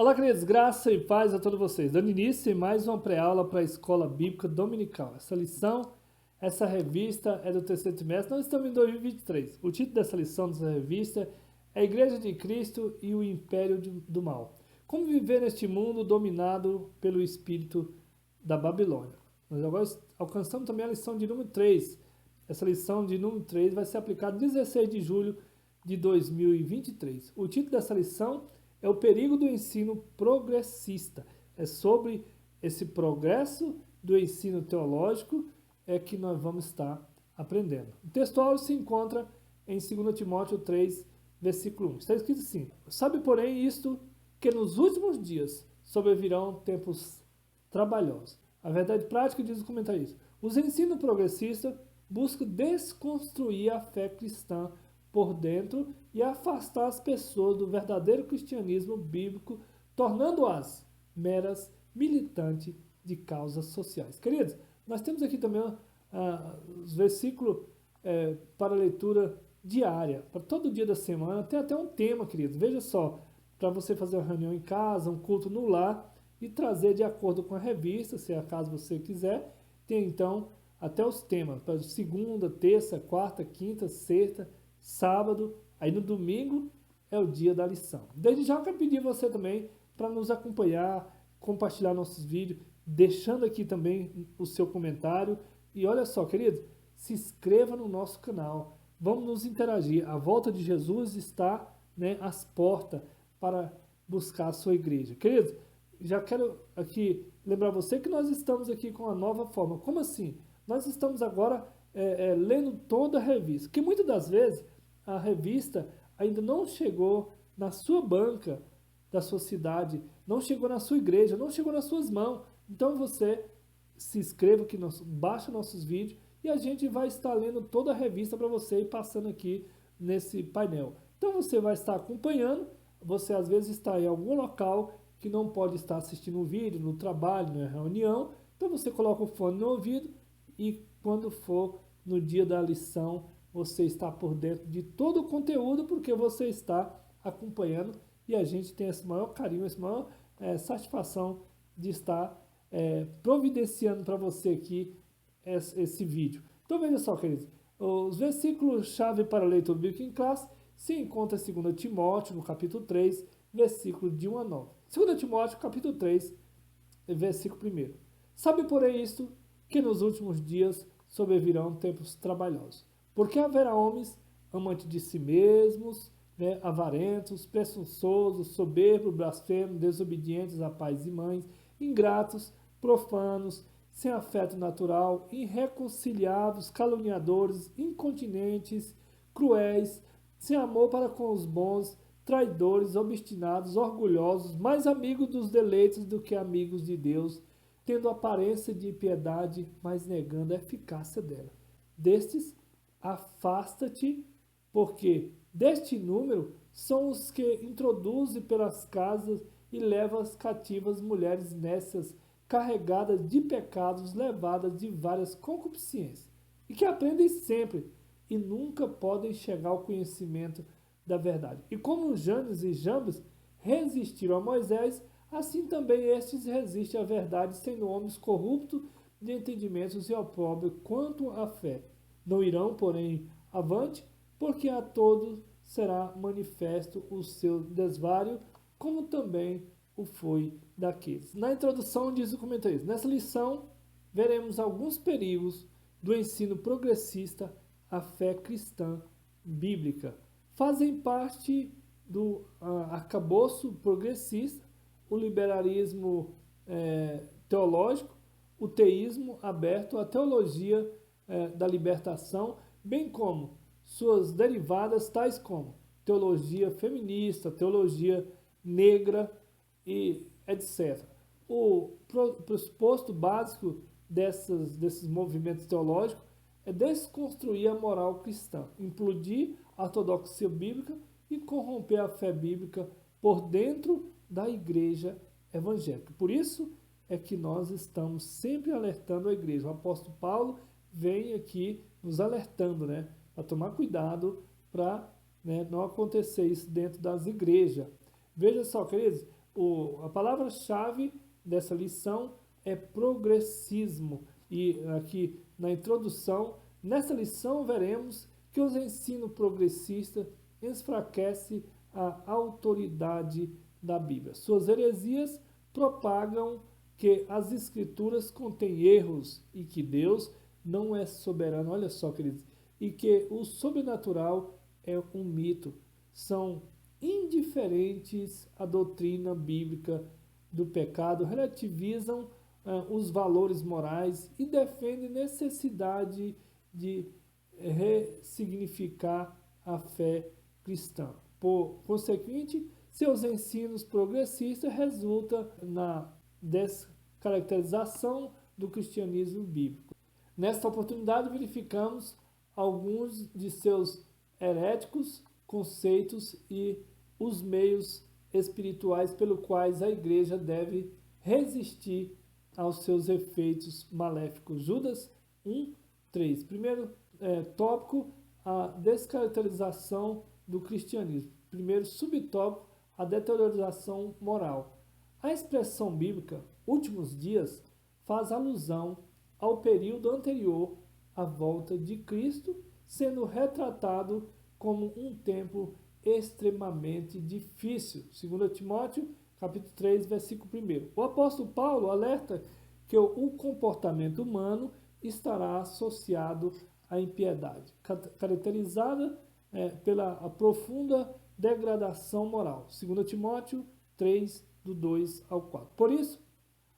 Olá, queridos, graça e paz a todos vocês. Dando início em mais uma pré-aula para a Escola Bíblica Dominical. Essa lição, essa revista é do terceiro trimestre, nós estamos em 2023. O título dessa lição, dessa revista, é a Igreja de Cristo e o Império do Mal. Como viver neste mundo dominado pelo espírito da Babilônia. Nós agora alcançamos também a lição de número 3. Essa lição de número 3 vai ser aplicada 16 de julho de 2023. O título dessa lição é o perigo do ensino progressista. É sobre esse progresso do ensino teológico que nós vamos estar aprendendo. O textual se encontra em 2 Timóteo 3, versículo 1. Está escrito assim: sabe, porém, isto, que nos últimos dias sobrevirão tempos trabalhosos. A verdade prática, diz o comentarista, os ensinos progressistas buscam desconstruir a fé cristã por dentro e afastar as pessoas do verdadeiro cristianismo bíblico, tornando-as meras militantes de causas sociais. Queridos, nós temos aqui também os versículos para leitura diária, para todo dia da semana. Tem até um tema, queridos. Veja só, para você fazer uma reunião em casa, um culto no lar e trazer de acordo com a revista, se acaso você quiser. Tem então até os temas para segunda, terça, quarta, quinta, sexta, sábado, aí no domingo é o dia da lição. Desde já eu quero pedir você também para nos acompanhar, compartilhar nossos vídeos, deixando aqui também o seu comentário. E olha só, querido, se inscreva no nosso canal, vamos nos interagir. A volta de Jesus está, às portas para buscar a sua igreja. Querido, já quero aqui lembrar você que nós estamos aqui com uma nova forma. Como assim? Nós estamos agora lendo toda a revista, que muitas das vezes a revista ainda não chegou na sua banca da sua cidade, não chegou na sua igreja, não chegou nas suas mãos. Então você se inscreva aqui, baixa nossos vídeos e a gente vai estar lendo toda a revista para você e passando aqui nesse painel. Então você vai estar acompanhando, você às vezes está em algum local que não pode estar assistindo um vídeo, no trabalho, na reunião, então você coloca o fone no ouvido e quando for no dia da lição, você está por dentro de todo o conteúdo, porque você está acompanhando e a gente tem esse maior carinho, essa maior satisfação de estar providenciando para você aqui esse vídeo. Então veja só, queridos, os versículos-chave para a leitura bíblica em classe se encontra em 2 Timóteo, no capítulo 3, versículo de 1 a 9. 2 Timóteo, capítulo 3, versículo 1. Sabe, porém, isto, que nos últimos dias sobrevirão tempos trabalhosos. Porque haverá homens amantes de si mesmos, avarentos, presunçosos, soberbos, blasfemos, desobedientes a pais e mães, ingratos, profanos, sem afeto natural, irreconciliáveis, caluniadores, incontinentes, cruéis, sem amor para com os bons, traidores, obstinados, orgulhosos, mais amigos dos deleites do que amigos de Deus, tendo aparência de piedade, mas negando a eficácia dela. Destes, afasta-te, porque deste número são os que introduzem pelas casas e levam as cativas mulheres nécias, carregadas de pecados, levadas de várias concupiscências, e que aprendem sempre e nunca podem chegar ao conhecimento da verdade. E como Janes e Jambres resistiram a Moisés, assim também estes resistem à verdade, sendo homens corruptos de entendimentos e opróbrio quanto à fé. Não irão, porém, avante, porque a todos será manifesto o seu desvario, como também o foi daqueles. Na introdução diz o comentarista, nessa lição veremos alguns perigos do ensino progressista à fé cristã bíblica. Fazem parte do arcabouço progressista o liberalismo teológico, o teísmo aberto, a teologia da libertação, bem como suas derivadas tais como teologia feminista, teologia negra e etc. O pressuposto básico desses movimentos teológicos é desconstruir a moral cristã, implodir a ortodoxia bíblica e corromper a fé bíblica por dentro da igreja evangélica. Por isso é que nós estamos sempre alertando a igreja. O apóstolo Paulo vem aqui nos alertando, para tomar cuidado para não acontecer isso dentro das igrejas. Veja só, queridos, A palavra-chave dessa lição é progressismo. E aqui na introdução, nessa lição veremos que os ensinos progressistas enfraquecem a autoridade da Bíblia. Suas heresias propagam que as escrituras contêm erros e que Deus não é soberano. Olha só, queridos. E que o sobrenatural é um mito. São indiferentes à doutrina bíblica do pecado, relativizam os valores morais e defendem necessidade de ressignificar a fé cristã. Por consequente, seus ensinos progressistas resultam na descaracterização do cristianismo bíblico. Nesta oportunidade, verificamos alguns de seus heréticos conceitos e os meios espirituais pelos quais a igreja deve resistir aos seus efeitos maléficos. Judas 1:3. Primeiro tópico, a descaracterização do cristianismo. Primeiro subtópico, a deteriorização moral. A expressão bíblica últimos dias faz alusão ao período anterior à volta de Cristo, sendo retratado como um tempo extremamente difícil. 2 Timóteo, capítulo 3, versículo 1. O apóstolo Paulo alerta que o comportamento humano estará associado à impiedade, caracterizada pela profunda degradação moral. 2 Timóteo 3, do 2 ao 4. Por isso,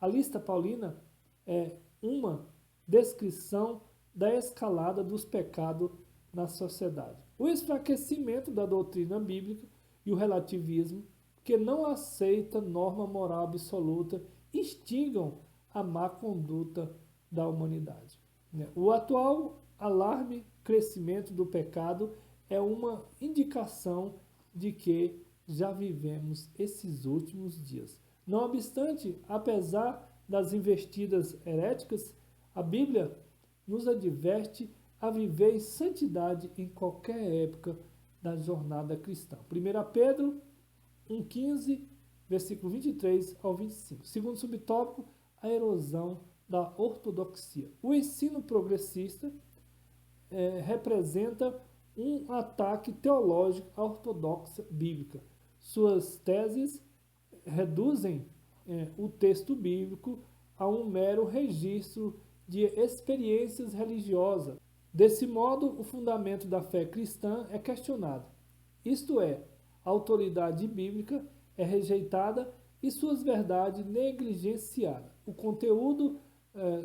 a lista paulina é uma descrição da escalada dos pecados na sociedade. O enfraquecimento da doutrina bíblica e o relativismo, que não aceita norma moral absoluta, instigam a má conduta da humanidade. O atual alarme crescimento do pecado é uma indicação de que já vivemos esses últimos dias. Não obstante, apesar das investidas heréticas, a Bíblia nos adverte a viver em santidade em qualquer época da jornada cristã. 1 Pedro 1,15, versículo 23 ao 25. Segundo subtópico, a erosão da ortodoxia. O ensino progressista representa um ataque teológico à ortodoxia bíblica. Suas teses reduzem o texto bíblico a um mero registro de experiências religiosas. Desse modo, o fundamento da fé cristã é questionado. Isto é, a autoridade bíblica é rejeitada e suas verdades negligenciadas. O conteúdo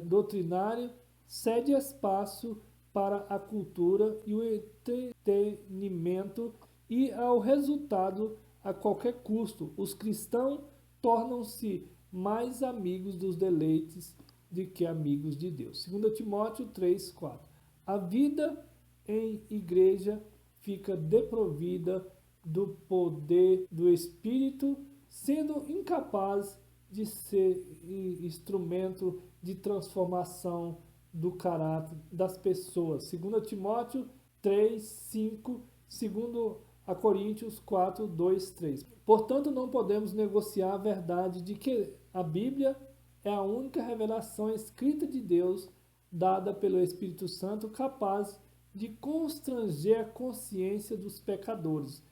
doutrinário cede espaço para a cultura e o entretenimento e ao resultado a qualquer custo. Os cristãos tornam-se mais amigos dos deleites do que amigos de Deus. 2 Timóteo 3, 4. A vida em igreja fica desprovida do poder do Espírito, sendo incapaz de ser instrumento de transformação do caráter das pessoas. 2 Timóteo 3, 5, 2 Coríntios 4, 2, 3. Portanto, não podemos negociar a verdade de que a Bíblia é a única revelação escrita de Deus dada pelo Espírito Santo capaz de constranger a consciência dos pecadores.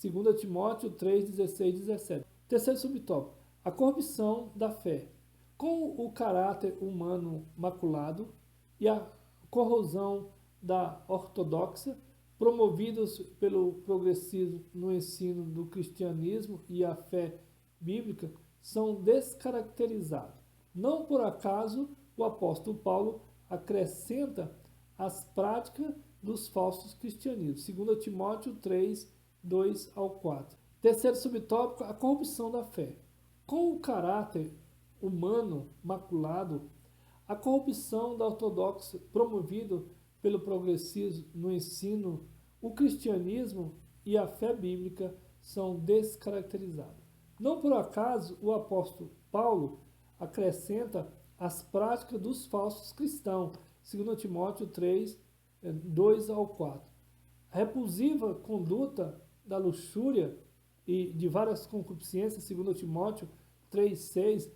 2 Timóteo 3, 16 e 17. Terceiro subtópico, a corrupção da fé. Com o caráter humano maculado e a corrosão da ortodoxia, promovidos pelo progressismo no ensino do cristianismo e a fé bíblica, são descaracterizados. Não por acaso o apóstolo Paulo acrescenta as práticas dos falsos cristianismos. 2 Timóteo 3, 2 ao 4. Terceiro subtópico, a corrupção da fé. Com o caráter humano maculado, a corrupção da ortodoxia promovido pelo progressismo no ensino, o cristianismo e a fé bíblica são descaracterizados. Não por acaso o apóstolo Paulo acrescenta as práticas dos falsos cristãos, 2 Timóteo 3, 2 ao 4. A repulsiva conduta da luxúria e de várias concupiscências, segundo Timóteo 3,6,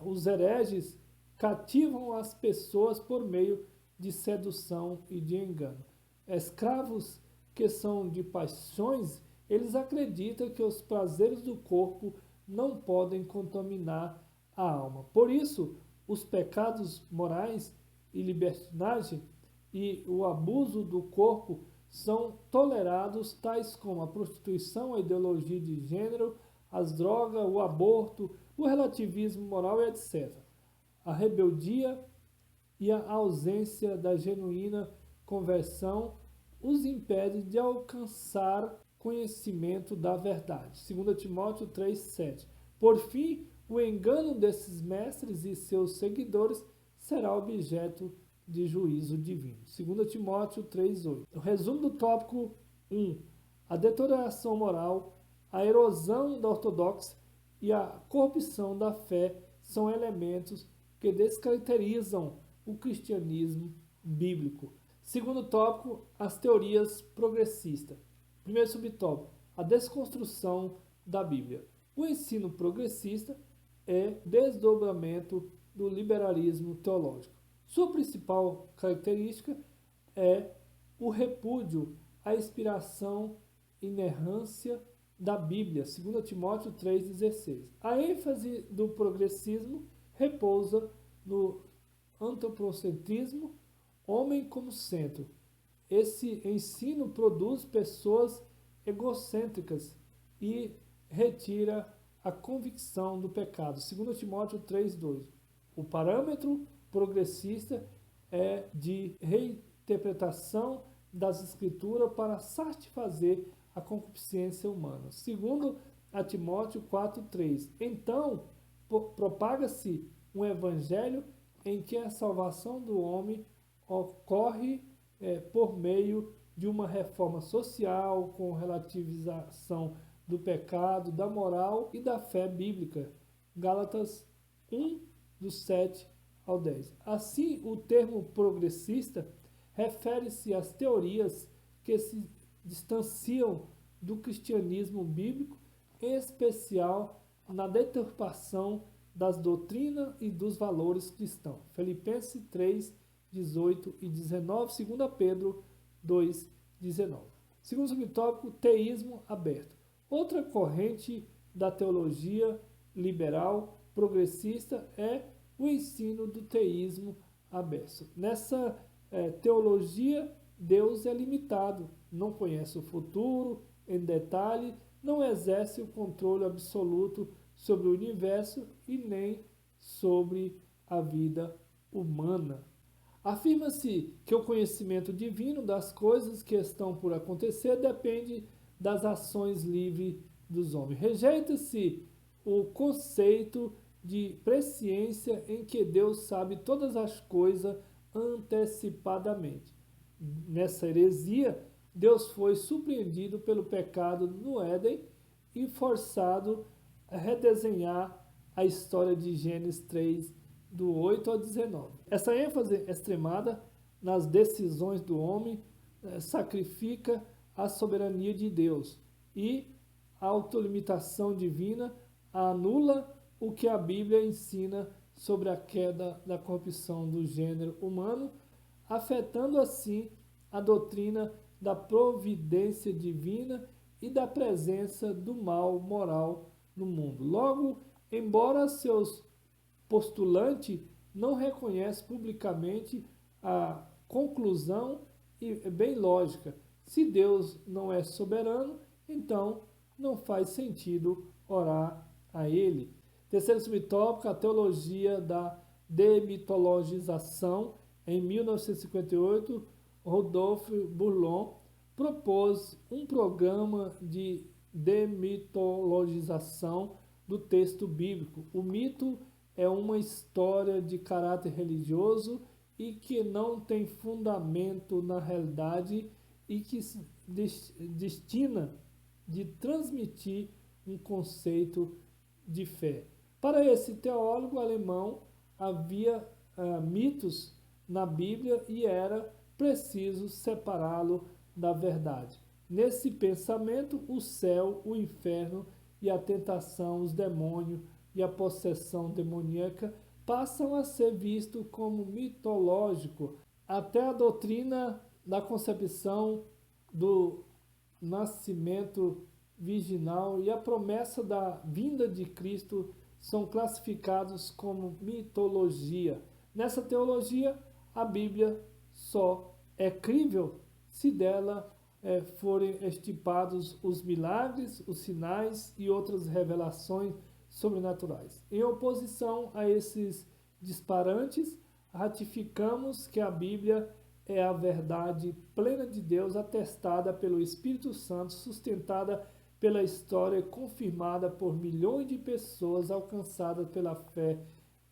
os hereges cativam as pessoas por meio de sedução e de engano. Escravos que são de paixões, eles acreditam que os prazeres do corpo não podem contaminar a alma. Por isso, os pecados morais e libertinagem e o abuso do corpo são tolerados, tais como a prostituição, a ideologia de gênero, as drogas, o aborto, o relativismo moral e etc. A rebeldia e a ausência da genuína conversão os impede de alcançar conhecimento da verdade. 2 Timóteo 3,7. Por fim, o engano desses mestres e seus seguidores será objeto de juízo divino. 2 Timóteo 3,8. O resumo do tópico 1. A deterioração moral, a erosão da ortodoxia e a corrupção da fé são elementos que descaracterizam o cristianismo bíblico. Segundo tópico, as teorias progressistas. Primeiro subtópico, a desconstrução da Bíblia. O ensino progressista é desdobramento do liberalismo teológico. Sua principal característica é o repúdio à inspiração e inerrância da Bíblia, 2 Timóteo 3,16. A ênfase do progressismo repousa no antropocentrismo, homem como centro. Esse ensino produz pessoas egocêntricas e retira a convicção do pecado. 2 Timóteo 3,2. O parâmetro progressista é de reinterpretação das escrituras para satisfazer a concupiscência humana. Segundo a Timóteo 4,3. Então, propaga-se um evangelho em que a salvação do homem ocorre por meio de uma reforma social, com relativização do pecado, da moral e da fé bíblica. Gálatas 1, do 7 ao 10. Assim, o termo progressista refere-se às teorias que se distanciam do cristianismo bíblico, em especial na deturpação das doutrinas e dos valores cristãos. Filipenses 3, 18 e 19, 2 Pedro 2, 19. Segundo subtópico, teísmo aberto. Outra corrente da teologia liberal progressista é o ensino do teísmo aberto. Nessa teologia, Deus é limitado, não conhece o futuro em detalhe, não exerce o controle absoluto sobre o universo e nem sobre a vida humana. Afirma-se que o conhecimento divino das coisas que estão por acontecer depende das ações livres dos homens. Rejeita-se o conceito de presciência em que Deus sabe todas as coisas antecipadamente. Nessa heresia, Deus foi surpreendido pelo pecado no Éden e forçado a redesenhar a história de Gênesis 3, do 8 ao 19. Essa ênfase extremada nas decisões do homem sacrifica a soberania de Deus e a autolimitação divina anula o que a Bíblia ensina sobre a queda da corrupção do gênero humano, afetando assim a doutrina da providência divina e da presença do mal moral no mundo. Logo, embora seus postulantes não reconhecem publicamente a conclusão e bem lógica. Se Deus não é soberano, então não faz sentido orar a Ele. Terceiro subtópico, a teologia da demitologização. Em 1958, Rodolphe Bourlon propôs um programa de demitologização do texto bíblico. O mito é uma história de caráter religioso e que não tem fundamento na realidade e que se destina de transmitir um conceito de fé. Para esse teólogo alemão, havia mitos na Bíblia e era preciso separá-lo da verdade. Nesse pensamento, o céu, o inferno e a tentação, os demônios e a possessão demoníaca passam a ser vistos como mitológico. Até a doutrina da concepção do nascimento virginal e a promessa da vinda de Cristo são classificados como mitologia. Nessa teologia, a Bíblia só é crível se dela forem estipados os milagres, os sinais e outras revelações sobrenaturais. Em oposição a esses disparantes, ratificamos que a Bíblia é a verdade plena de Deus, atestada pelo Espírito Santo, sustentada pela história, confirmada por milhões de pessoas alcançadas pela fé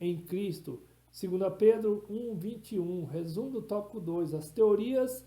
em Cristo. 2 Pedro 1:21, resumo do tópico 2. As teorias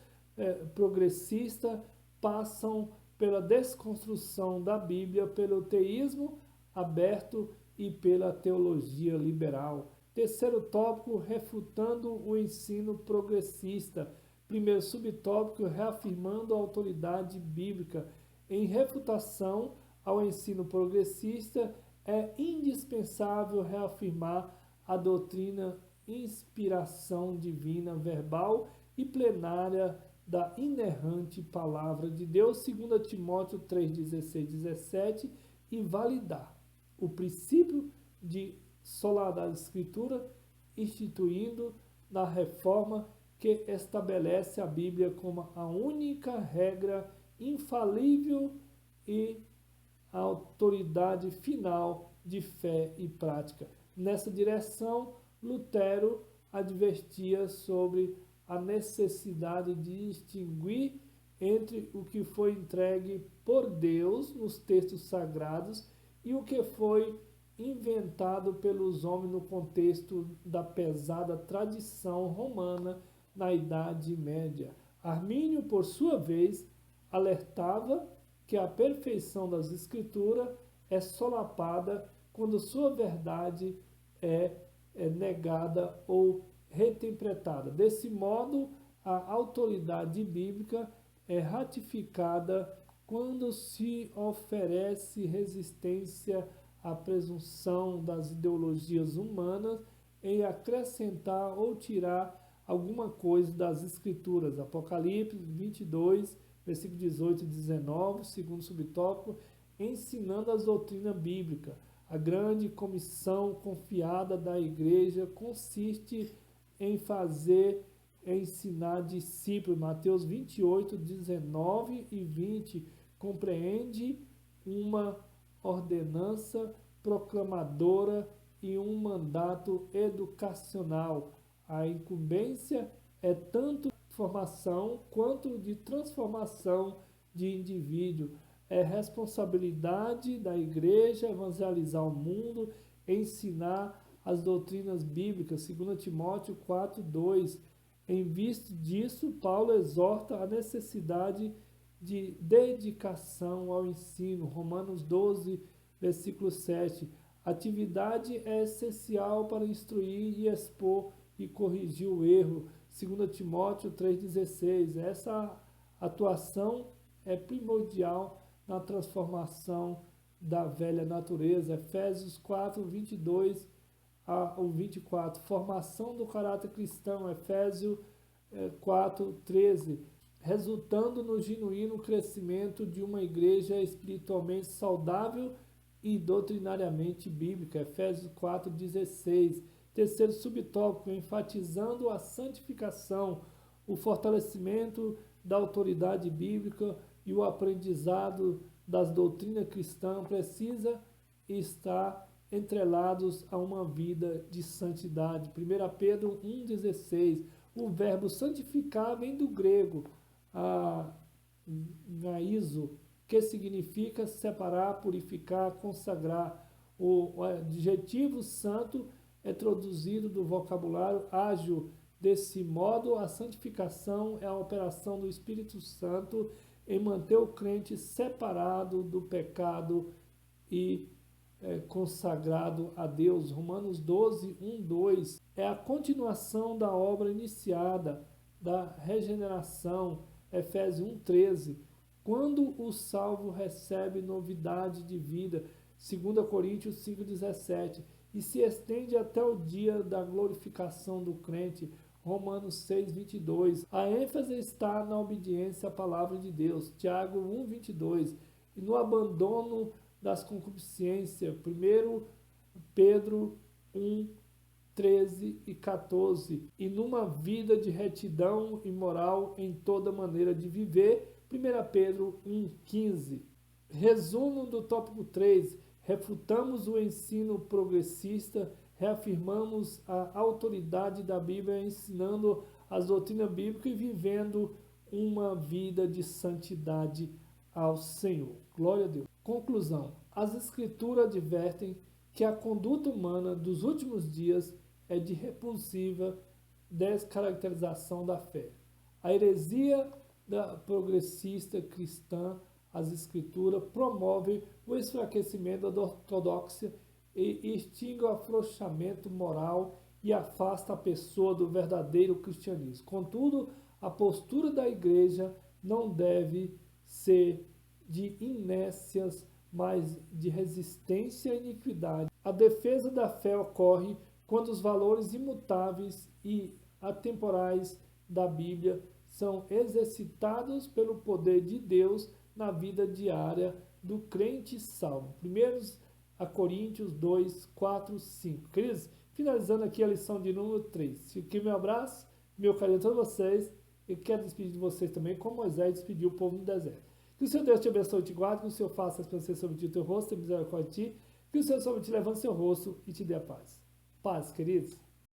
progressistas passam pela desconstrução da Bíblia, pelo teísmo aberto e pela teologia liberal. Terceiro tópico, refutando o ensino progressista. Primeiro subtópico, reafirmando a autoridade bíblica. Em refutação ao ensino progressista, é indispensável reafirmar a doutrina inspiração divina verbal e plenária da inerrante palavra de Deus, 2 Timóteo 3:16-17, e validar o princípio de sola da Escritura, instituindo na reforma que estabelece a Bíblia como a única regra infalível e a autoridade final de fé e prática. Nessa direção, Lutero advertia sobre a necessidade de distinguir entre o que foi entregue por Deus nos textos sagrados e o que foi inventado pelos homens no contexto da pesada tradição romana na Idade Média. Armínio, por sua vez, alertava que a perfeição das Escrituras é solapada quando sua verdade é negada ou reinterpretada. Desse modo, a autoridade bíblica é ratificada quando se oferece resistência à presunção das ideologias humanas em acrescentar ou tirar alguma coisa das Escrituras. Apocalipse 22, versículo 18 e 19, segundo subtópico, ensinando as doutrinas bíblicas. A grande comissão confiada da igreja consiste em ensinar discípulos. Mateus 28, 19 e 20 compreende uma ordenança proclamadora e um mandato educacional. A incumbência é tanto de formação quanto de transformação de indivíduo. É responsabilidade da igreja evangelizar o mundo, ensinar as doutrinas bíblicas, 2 Timóteo 4:2. Em vista disso, Paulo exorta a necessidade de dedicação ao ensino, Romanos 12, versículo 7. Atividade é essencial para instruir e expor e corrigir o erro, 2 Timóteo 3,16. Essa atuação é primordial na transformação da velha natureza. Efésios 4, 22 ao 24. Formação do caráter cristão. Efésios 4, 13. Resultando no genuíno crescimento de uma igreja espiritualmente saudável e doutrinariamente bíblica. Efésios 4, 16. Terceiro subtópico, enfatizando a santificação, o fortalecimento da autoridade bíblica e o aprendizado das doutrinas cristãs precisa estar entrelados a uma vida de santidade. 1 Pedro 1,16. O verbo santificar vem do grego, gaizo, que significa separar, purificar, consagrar. O adjetivo santo é traduzido do vocabulário ágil. Desse modo, a santificação é a operação do Espírito Santo em manter o crente separado do pecado e consagrado a Deus. Romanos 12, 1, 2 é a continuação da obra iniciada, da regeneração. Efésios 1, 13. Quando o salvo recebe novidade de vida, 2 Coríntios 5,17, e se estende até o dia da glorificação do crente, Romanos 6,22. A ênfase está na obediência à palavra de Deus, Tiago 1,22, e no abandono das concupiscências, 1 Pedro 1, 13 e 14, e numa vida de retidão e moral em toda maneira de viver, 1 Pedro 1,15. Resumo do tópico 3. Refutamos o ensino progressista, reafirmamos a autoridade da Bíblia ensinando as doutrinas bíblicas e vivendo uma vida de santidade ao Senhor. Glória a Deus. Conclusão. As Escrituras advertem que a conduta humana dos últimos dias é de repulsiva descaracterização da fé. A heresia da progressista cristã, as Escrituras, promove o enfraquecimento da ortodoxia e extingue o afrouxamento moral e afasta a pessoa do verdadeiro cristianismo. Contudo, a postura da Igreja não deve ser de inércias, mas de resistência à iniquidade. A defesa da fé ocorre quando os valores imutáveis e atemporais da Bíblia são exercitados pelo poder de Deus na vida diária do crente salvo. 1 Coríntios 2, 4, 5. Queridos, finalizando aqui a lição de número 3. Aqui meu abraço, meu carinho a todos vocês. E quero despedir de vocês também, como Moisés despediu o povo no deserto. Que o Senhor Deus te abençoe e te guarde, que o Senhor faça resplandecer sobre ti o teu rosto, e misericórdia de ti, que o Senhor sobre ti levante seu rosto e te dê a paz. Paz, queridos.